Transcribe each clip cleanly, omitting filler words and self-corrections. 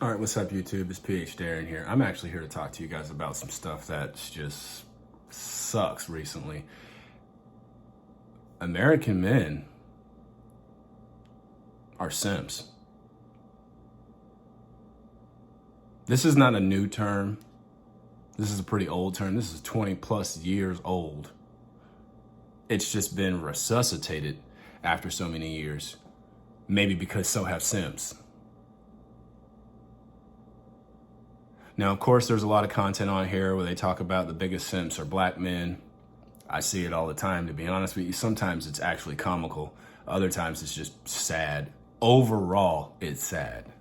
All right, what's up, YouTube? It's PH Darren here. I'm actually here to talk to you guys about some stuff that's just sucks recently. American men are simps. This is not a new term. This is a pretty old term. This is 20 plus years old. It's just been resuscitated after so many years. Maybe because so have simps. Now, of course, there's a lot of content on here where they talk about the biggest simps are black men. I see it all the time, to be honest with you. Sometimes it's actually comical. Other times it's just sad. Overall, it's sad.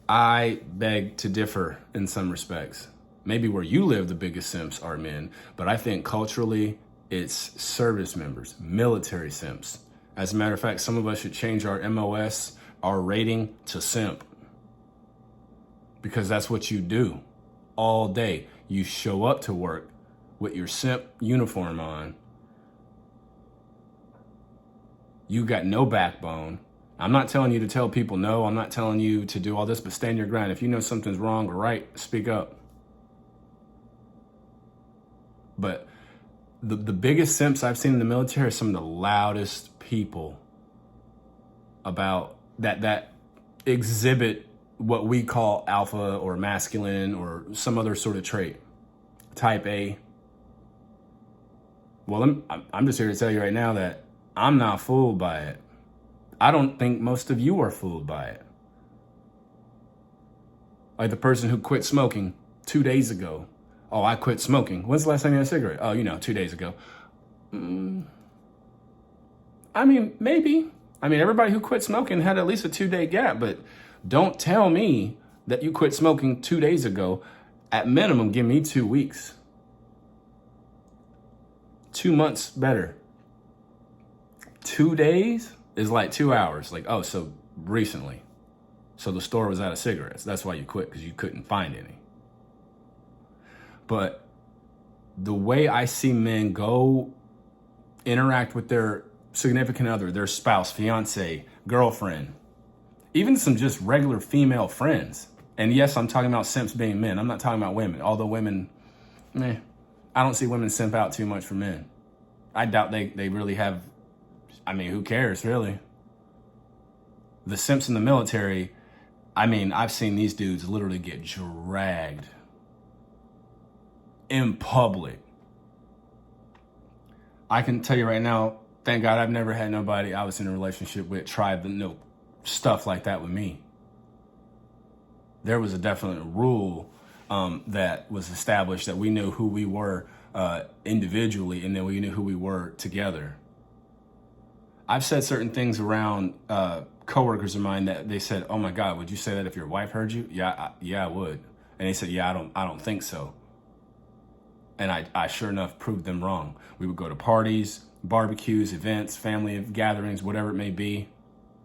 I beg to differ in some respects. Maybe where you live, the biggest simps are men, but I think culturally it's service members, military simps. As a matter of fact, some of us should change our MOS, our rating, to simp. Because that's what you do all day. You show up to work with your simp uniform on. You got no backbone. I'm not telling you to tell people no. I'm not telling you to do all this, but stand your ground. If you know something's wrong or right, speak up. But the biggest simps I've seen in the military are some of the loudest people about that exhibit what we call alpha or masculine or some other sort of trait, type A. Well, I'm just here to tell you right now that I'm not fooled by it. I don't think most of you are fooled by it. Like the person who quit smoking 2 days ago. Oh, I quit smoking. When's the last time you had a cigarette? Oh, 2 days ago. I mean, maybe. Everybody who quit smoking had at least a 2-day gap, but don't tell me that you quit smoking 2 days ago. At minimum, give me 2 weeks. 2 months better. 2 days is like 2 hours. Like, oh, so recently. So the store was out of cigarettes. That's why you quit, because you couldn't find any. But the way I see men go interact with their significant other, their spouse, fiance, girlfriend, even some just regular female friends. And yes, I'm talking about simps being men. I'm not talking about women. Although women, I don't see women simp out too much for men. I doubt they really have. Who cares, really? The simps in the military, I've seen these dudes literally get dragged in public. I can tell you right now, thank God I've never had nobody I was in a relationship with try stuff like that with me. There was a definite rule that was established that we knew who we were individually, and then we knew who we were together. I've said certain things around coworkers of mine that they said, "Oh my God, would you say that if your wife heard you?" Yeah, I would. And they said, "Yeah, I don't think so." And I sure enough proved them wrong. We would go to parties, barbecues, events, family gatherings, whatever it may be,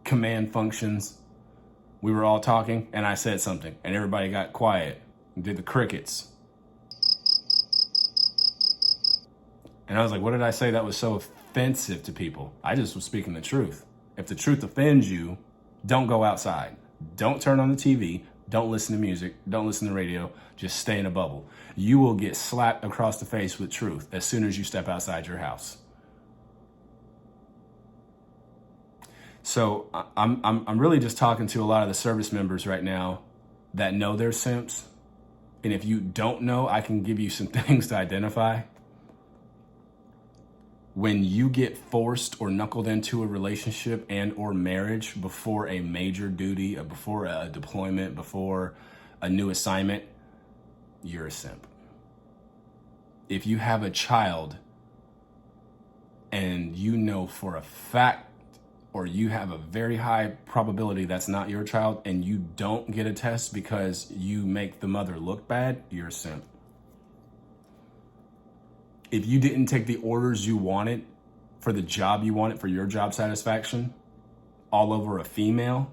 command functions. We were all talking, and I said something, and everybody got quiet and did the crickets. And I was like, what did I say that was so offensive to people? I just was speaking the truth. If the truth offends you, don't go outside. Don't turn on the TV. Don't listen to music. Don't listen to radio. Just stay in a bubble. You will get slapped across the face with truth as soon as you step outside your house. So I'm really just talking to a lot of the service members right now that know they're simps. And if you don't know, I can give you some things to identify. When you get forced or knuckled into a relationship and or marriage before a major duty, before a deployment, before a new assignment, you're a simp. If you have a child and you know for a fact, or you have a very high probability that's not your child, and you don't get a test because you make the mother look bad, you're a simp. If you didn't take the orders you wanted for the job you wanted for your job satisfaction all over a female,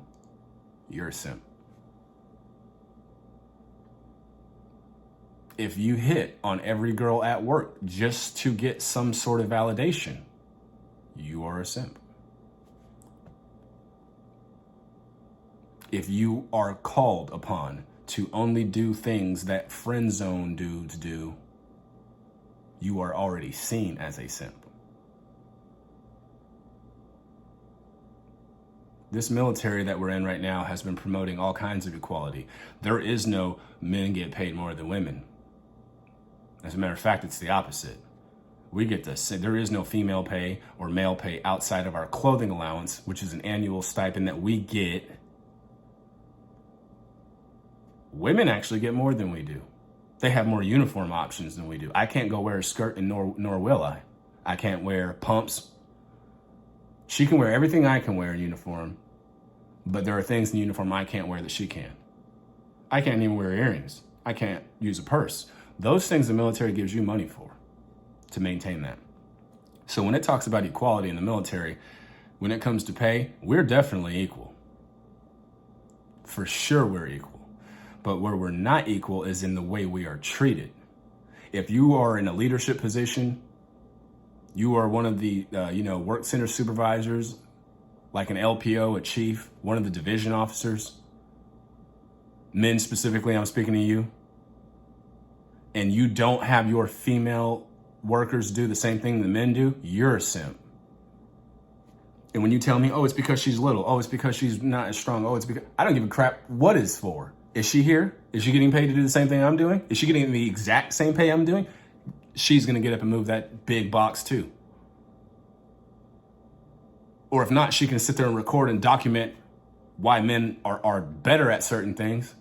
you're a simp. If you hit on every girl at work just to get some sort of validation, you are a simp. If you are called upon to only do things that friend zone dudes do, you are already seen as a simp. This military that we're in right now has been promoting all kinds of equality. There is no men get paid more than women. As a matter of fact, it's the opposite. We get to say there is no female pay or male pay outside of our clothing allowance, which is an annual stipend that we get. Women actually get more than we do. They have more uniform options than we do. I can't go wear a skirt, and nor will I. I can't wear pumps. She can wear everything I can wear in uniform, but there are things in uniform I can't wear that she can. I can't even wear earrings. I can't use a purse. Those things the military gives you money for, to maintain that. So when it talks about equality in the military, when it comes to pay, we're definitely equal. For sure we're equal. But where we're not equal is in the way we are treated. If you are in a leadership position, you are one of the work center supervisors, like an LPO, a chief, one of the division officers, men specifically, I'm speaking to you, and you don't have your female workers do the same thing the men do, you're a simp. And when you tell me, oh, it's because she's little, oh, it's because she's not as strong, oh, it's because, I don't give a crap what it's for. Is she here? Is she getting paid to do the same thing I'm doing? Is she getting the exact same pay I'm doing? She's going to get up and move that big box too. Or if not, she can sit there and record and document why men are better at certain things.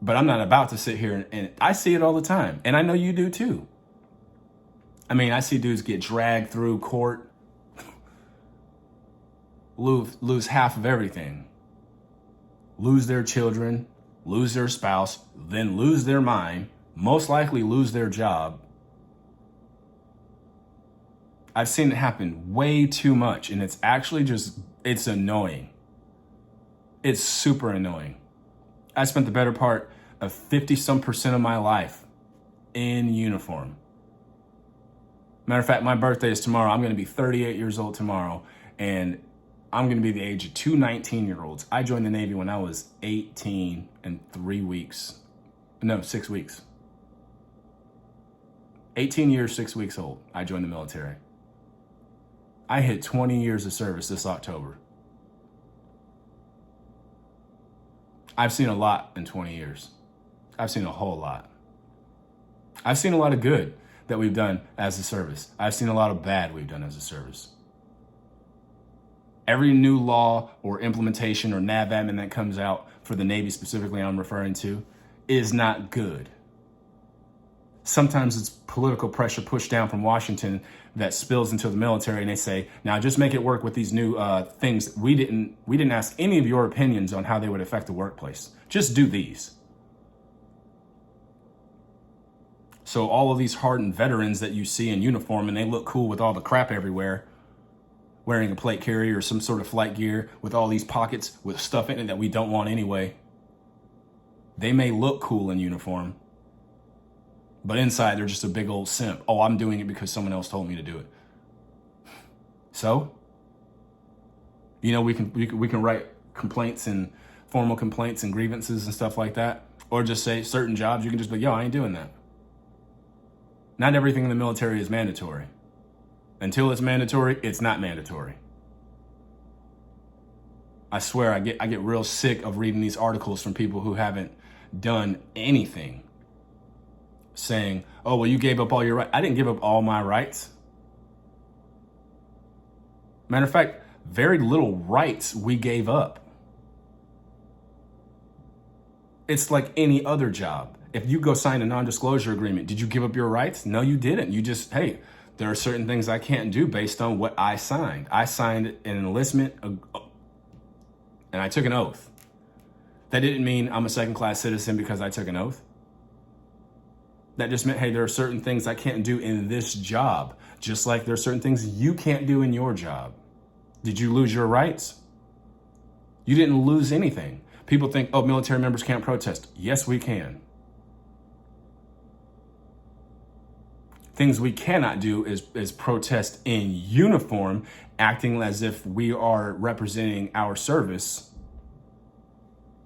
But I'm not about to sit here and I see it all the time. And I know you do too. I mean, I see dudes get dragged through court, lose half of everything, lose their children, lose their spouse, then lose their mind, most likely lose their job. I've seen it happen way too much, and it's actually it's annoying. It's super annoying. I spent the better part of 50% of my life in uniform. Matter of fact, my birthday is tomorrow. I'm going to be 38 years old tomorrow, and I'm going to be the age of two 19-year-olds. I joined the Navy when I was 18 and 6 weeks. 18 years, 6 weeks old, I joined the military. I hit 20 years of service this October. I've seen a lot in 20 years. I've seen a whole lot. I've seen a lot of good that we've done as a service. I've seen a lot of bad we've done as a service. Every new law or implementation or nav admin that comes out for the Navy specifically I'm referring to is not good. Sometimes it's political pressure pushed down from Washington that spills into the military, and they say, now just make it work with these new things. We didn't ask any of your opinions on how they would affect the workplace. Just do these. So all of these hardened veterans that you see in uniform, and they look cool with all the crap everywhere, wearing a plate carrier or some sort of flight gear with all these pockets with stuff in it that we don't want anyway. They may look cool in uniform, but inside they're just a big old simp. Oh, I'm doing it because someone else told me to do it. So, we can write complaints and formal complaints and grievances and stuff like that, or just say certain jobs you can just be, yo, I ain't doing that. Not everything in the military is mandatory. Until it's mandatory, it's not mandatory. I swear I get real sick of reading these articles from people who haven't done anything, saying, oh, well, you gave up all your rights. I didn't give up all my rights. Matter of fact, very little rights we gave up. It's like any other job. If you go sign a non-disclosure agreement, did you give up your rights? No, you didn't. You just, hey, there are certain things I can't do based on what I signed. I signed an enlistment and I took an oath. That didn't mean I'm a second-class citizen because I took an oath. That just meant, hey, there are certain things I can't do in this job, just like there are certain things you can't do in your job. Did you lose your rights? You didn't lose anything. People think, oh, military members can't protest. Yes, we can. Things we cannot do is protest in uniform acting as if we are representing our service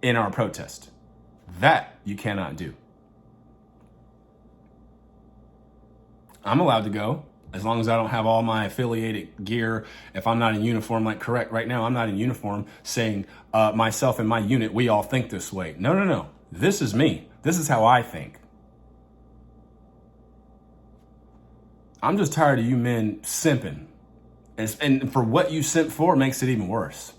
in our protest. That you cannot do. I'm allowed to go as long as I don't have all my affiliated gear. If I'm not in uniform, like correct right now, I'm not in uniform saying myself and my unit, we all think this way. No. This is me. This is how I think. I'm just tired of you men simping. And for what you simp for makes it even worse.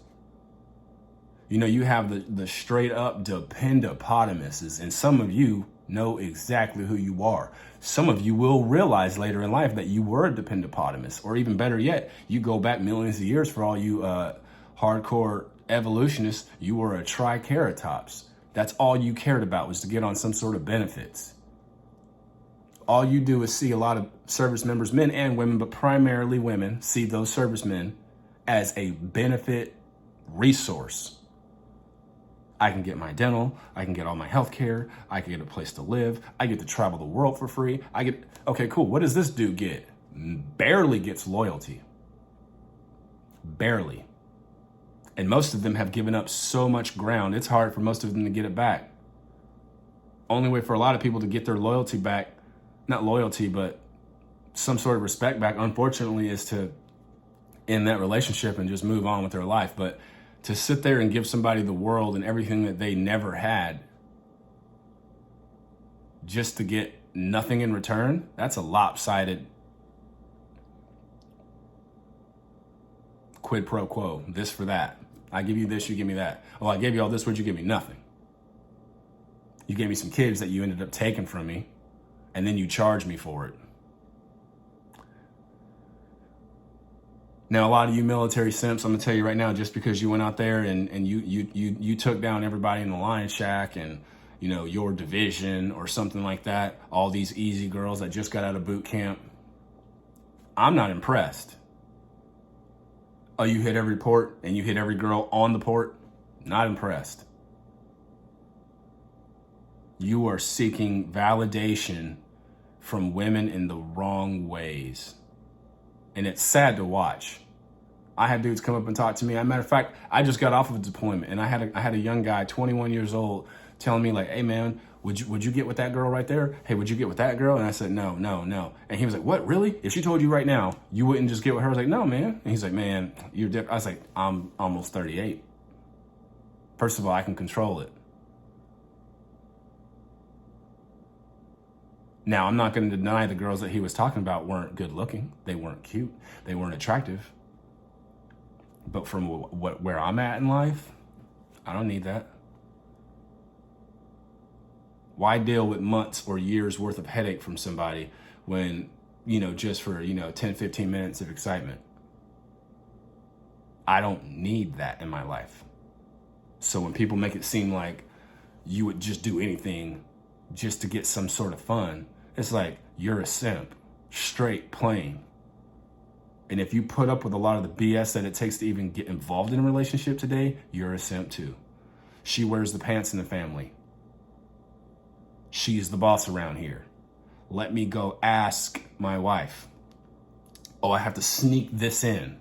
You know, you have the straight up dependopotamuses, and some of you know exactly who you are. Some of you will realize later in life that you were a dependopotamus, or even better yet, you go back millions of years for all you hardcore evolutionists, you were a triceratops. That's all you cared about, was to get on some sort of benefits. All you do is see a lot of service members, men and women, but primarily women, see those servicemen as a benefit resource. I can get my dental, I can get all my health care, I can get a place to live, I get to travel the world for free. Okay, cool. What does this dude get? Barely gets loyalty. Barely. And most of them have given up so much ground, it's hard for most of them to get it back. Only way for a lot of people to get their loyalty back, not loyalty, but some sort of respect back, unfortunately, is to end that relationship and just move on with their life. But to sit there and give somebody the world and everything that they never had just to get nothing in return, that's a lopsided quid pro quo, this for that. I give you this, you give me that. Oh, I gave you all this, would you give me? Nothing. You gave me some kids that you ended up taking from me, and then you charge me for it. Now, a lot of you military simps, I'm gonna tell you right now, just because you went out there and you took down everybody in the Lion Shack and, you know, your division or something like that, all these easy girls that just got out of boot camp, I'm not impressed. Oh, you hit every port and you hit every girl on the port? Not impressed. You are seeking validation from women in the wrong ways. And it's sad to watch. I had dudes come up and talk to me. As a matter of fact, I just got off of a deployment, and I had a young guy, 21 years old, telling me like, "Hey man, would you get with that girl right there? Hey, would you get with that girl?" And I said, no. And he was like, "What, really? If she told you right now, you wouldn't just get with her?" I was like, "No, man." And he's like, "Man, you're different." I was like, "I'm almost 38. First of all, I can control it." Now, I'm not going to deny the girls that he was talking about weren't good looking. They weren't cute. They weren't attractive. But from where I'm at in life, I don't need that. Why deal with months or years worth of headache from somebody when, you know, just for, 10, 15 minutes of excitement? I don't need that in my life. So when people make it seem like you would just do anything just to get some sort of fun, it's like, you're a simp, straight, plain. And if you put up with a lot of the BS that it takes to even get involved in a relationship today, you're a simp too. She wears the pants in the family. She's the boss around here. Let me go ask my wife. Oh, I have to sneak this in.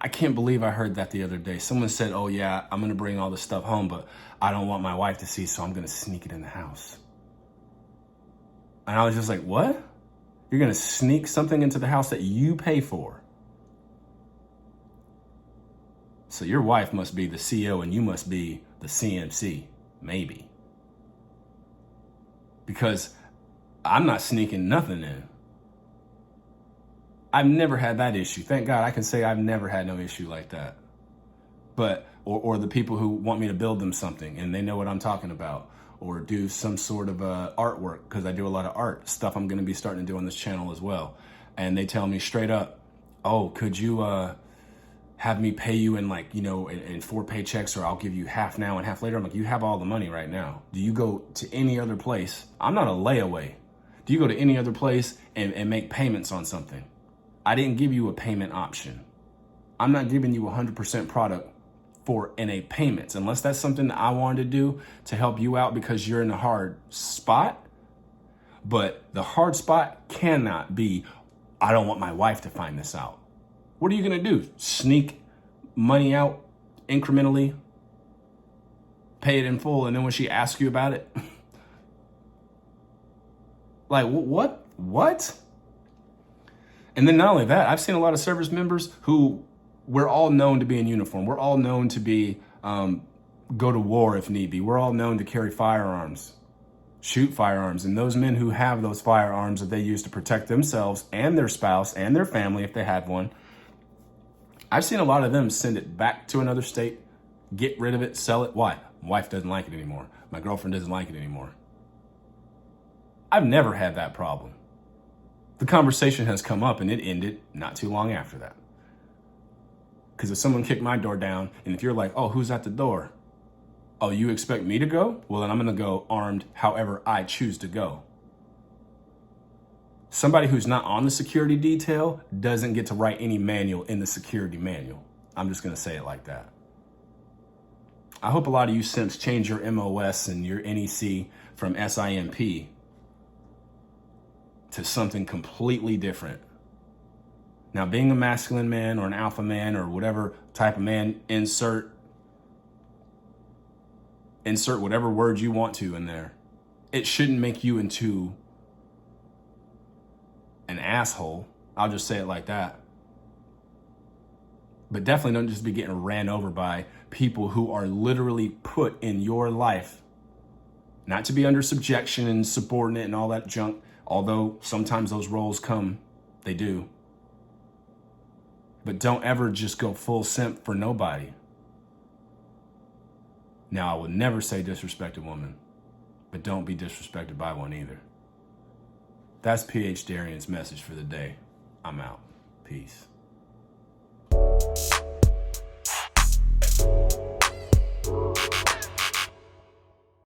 I can't believe I heard that the other day. Someone said, "Oh yeah, I'm gonna bring all this stuff home, but I don't want my wife to see, so I'm gonna sneak it in the house." And I was just like, what? You're gonna sneak something into the house that you pay for? So your wife must be the CEO and you must be the CMC, maybe. Because I'm not sneaking nothing in. I've never had that issue. Thank God I can say I've never had no issue like that. But, or the people who want me to build them something and they know what I'm talking about, or do some sort of artwork, because I do a lot of art stuff I'm gonna be starting to do on this channel as well. And they tell me straight up, "Oh, could you have me pay you in in 4 paychecks, or I'll give you half now and half later?" I'm like, you have all the money right now. Do you go to any other place? I'm not a layaway. Do you go to any other place and make payments on something? I didn't give you a payment option. I'm not giving you 100% product in a payments, unless that's something that I wanted to do to help you out because you're in a hard spot. But the hard spot cannot be I don't want my wife to find this out. What are you going to do? Sneak money out incrementally, pay it in full, and then when she asks you about it, like, what? And then not only that, I've seen a lot of service members who we're all known to be in uniform. We're all known to be, go to war if need be. We're all known to carry firearms, shoot firearms. And those men who have those firearms that they use to protect themselves and their spouse and their family, if they have one, I've seen a lot of them send it back to another state, get rid of it, sell it. Why? My wife doesn't like it anymore. My girlfriend doesn't like it anymore. I've never had that problem. The conversation has come up and it ended not too long after that. Because if someone kicked my door down and if you're like, oh, who's at the door? Oh, you expect me to go? Well, then I'm going to go armed however I choose to go. Somebody who's not on the security detail doesn't get to write any manual in the security manual. I'm just going to say it like that. I hope a lot of you simps change your MOS and your NEC from SIMP to something completely different. Now, being a masculine man or an alpha man or whatever type of man, insert whatever word you want to in there. It shouldn't make you into an asshole. I'll just say it like that. But definitely don't just be getting ran over by people who are literally put in your life, not to be under subjection and subordinate and all that junk, although sometimes those roles come, they do. But don't ever just go full simp for nobody. Now, I would never say disrespect a woman, but don't be disrespected by one either. That's PH Darian's message for the day. I'm out. Peace.